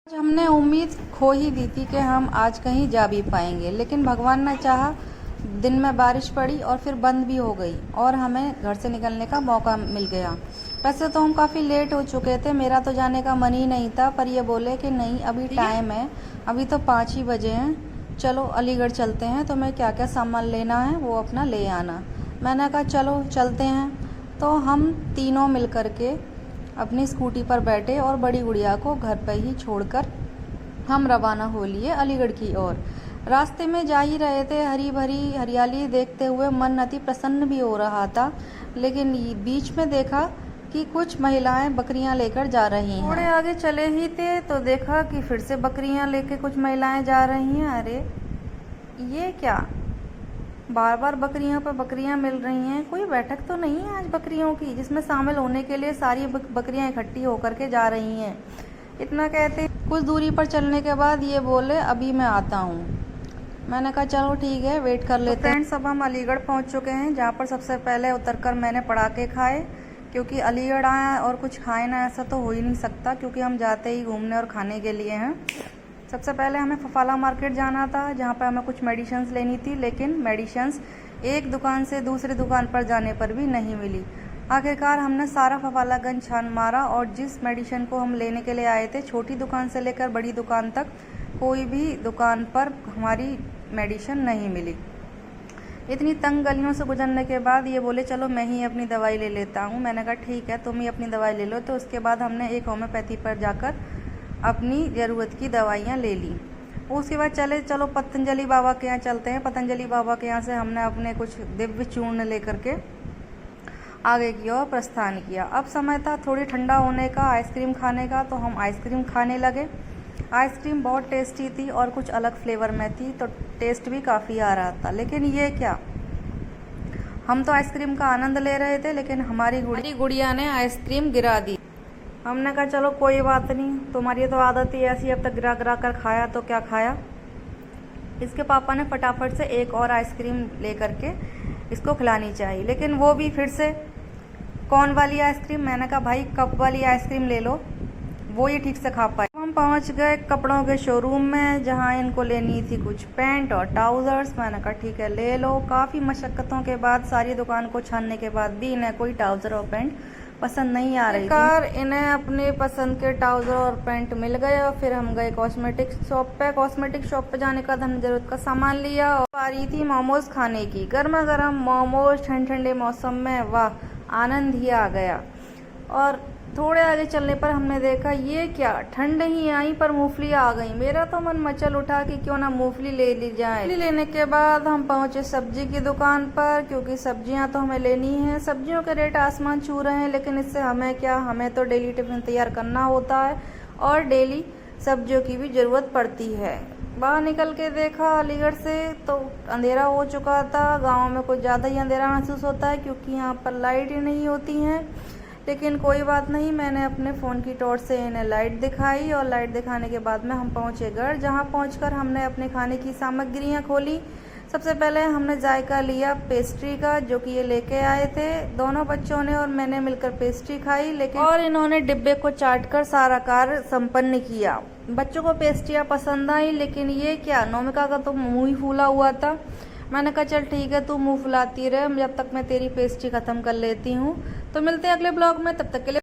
आज हमने उम्मीद खो ही दी थी कि हम आज कहीं जा भी पाएंगे, लेकिन भगवान ने चाहा, दिन में बारिश पड़ी और फिर बंद भी हो गई और हमें घर से निकलने का मौका मिल गया। वैसे तो हम काफ़ी लेट हो चुके थे, मेरा तो जाने का मन ही नहीं था, पर ये बोले कि नहीं अभी टाइम है, अभी तो 5 ही बजे हैं, चलो अलीगढ़ चलते हैं, तुम्हें क्या क्या सामान लेना है वो अपना ले आना। मैंने कहा चलो चलते हैं। तो हम तीनों मिल कर के अपनी स्कूटी पर बैठे और बड़ी गुड़िया को घर पर ही छोड़कर हम रवाना हो लिए अलीगढ़ की ओर। रास्ते में जा ही रहे थे, हरी भरी हरियाली देखते हुए मन अति प्रसन्न भी हो रहा था, लेकिन बीच में देखा कि कुछ महिलाएं बकरियां लेकर जा रही हैं। थोड़े आगे चले ही थे तो देखा कि फिर से बकरियां लेकर कुछ महिलाएं जा रही हैं। अरे ये क्या, बार बार बकरियों पर बकरियां मिल रही हैं। कोई बैठक तो नहीं है आज बकरियों की जिसमें शामिल होने के लिए सारी बकरियां इकट्ठी होकर के जा रही हैं। इतना कहते कुछ दूरी पर चलने के बाद ये बोले अभी मैं आता हूँ। मैंने कहा चलो ठीक है, वेट कर लेते हैं। फ्रेंड्स, अब हम अलीगढ़ पहुँच चुके हैं, जहाँ पर सबसे पहले उतरकर मैंने पटाखे खाए, क्योंकि अलीगढ़ आए और कुछ खाए ना ऐसा तो हो ही नहीं सकता, क्योंकि हम जाते ही घूमने और खाने के लिए हैं। सबसे पहले हमें फफाला मार्केट जाना था, जहाँ पर हमें कुछ मेडिसिन्स लेनी थी, लेकिन मेडिसिन्स एक दुकान से दूसरी दुकान पर जाने पर भी नहीं मिली। आखिरकार हमने सारा फफालागंज छान मारा और जिस मेडिसिन को हम लेने के लिए आए थे, छोटी दुकान से लेकर बड़ी दुकान तक, कोई भी दुकान पर हमारी मेडिसिन नहीं मिली। इतनी तंग गलियों से गुजरने के बाद ये बोले चलो मैं ही अपनी दवाई ले लेता हूँ। मैंने कहा ठीक है, तुम ही अपनी दवाई ले लो। तो उसके बाद हमने एक होम्योपैथी पर जाकर अपनी ज़रूरत की दवाइयाँ ले ली। उसके बाद चलो पतंजलि बाबा के यहाँ चलते हैं। पतंजलि बाबा के यहाँ से हमने अपने कुछ दिव्य चूर्ण लेकर के आगे की ओर प्रस्थान किया। अब समय था थोड़ी ठंडा होने का, आइसक्रीम खाने का, तो हम आइसक्रीम खाने लगे। आइसक्रीम बहुत टेस्टी थी और कुछ अलग फ्लेवर में थी, तो टेस्ट भी काफ़ी आ रहा था। लेकिन ये क्या, हम तो आइसक्रीम का आनंद ले रहे थे, लेकिन हमारी गुड़िया ने आइसक्रीम गिरा दी। हमने कहा चलो कोई बात नहीं, तुम्हारी तो आदत ही ऐसी, अब तक गिरा गिरा कर खाया तो क्या खाया। इसके पापा ने फटाफट से एक और आइसक्रीम ले करके इसको खिलानी चाहिए, लेकिन वो भी फिर से कौन वाली आइसक्रीम। मैंने कहा भाई कप वाली आइसक्रीम ले लो, वो ही ठीक से खा पाए। हम पहुंच गए कपड़ों के शोरूम में, जहां इनको लेनी थी कुछ पैंट और ट्राउजर्स। मैंने कहा ठीक है ले लो। काफ़ी मशक्क़तों के बाद, सारी दुकान को छानने के बाद भी इन्हें कोई ट्राउज़र और पैंट पसंद नहीं आ रही थी। इन्हें अपने पसंद के ट्राउज़र और पैंट मिल गए और फिर हम गए कॉस्मेटिक शॉप पे। कॉस्मेटिक शॉप पे जाने का हमने ज़रूरत का सामान लिया और आ रही थी मोमोज खाने की। गर्मा गर्म मोमोज ठंडे मौसम में, वाह आनंद ही आ गया। और थोड़े आगे चलने पर हमने देखा ये क्या, ठंड ही आई पर मूंगफली आ गई। मेरा तो मन मचल उठा कि क्यों ना मूंगफली ले ली जाए। मूंगफली लेने के बाद हम पहुंचे सब्जी की दुकान पर, क्योंकि सब्जियां तो हमें लेनी है। सब्जियों के रेट आसमान छू रहे हैं, लेकिन इससे हमें क्या, हमें तो डेली टिफिन तैयार करना होता है और डेली सब्जियों की भी ज़रूरत पड़ती है। बाहर निकल के देखा अलीगढ़ से तो अंधेरा हो चुका था। गाँव में कुछ ज़्यादा ही अंधेरा महसूस होता है, क्योंकि यहाँ पर लाइट ही नहीं होती हैं। लेकिन कोई बात नहीं, मैंने अपने फ़ोन की टॉर्च से इन्हें लाइट दिखाई और लाइट दिखाने के बाद में हम पहुँचे घर, जहाँ पहुँचकर हमने अपने खाने की सामग्रियाँ खोली। सबसे पहले हमने जायका लिया पेस्ट्री का, जो कि ये लेके आए थे। दोनों बच्चों ने और मैंने मिलकर पेस्ट्री खाई, लेकिन और इन्होंने डिब्बे को चाटकर सारा कार्य संपन्न किया। बच्चों को पेस्ट्रियाँ पसंद आई, लेकिन ये क्या, नोमिका का तो मुँह ही फूला हुआ था। मैंने कहा चल ठीक है, तू मुंह फुलाती रहे, जब तक मैं तेरी पेस्ट्री ख़त्म कर लेती हूँ। तो मिलते हैं अगले ब्लॉग में, तब तक के लिए।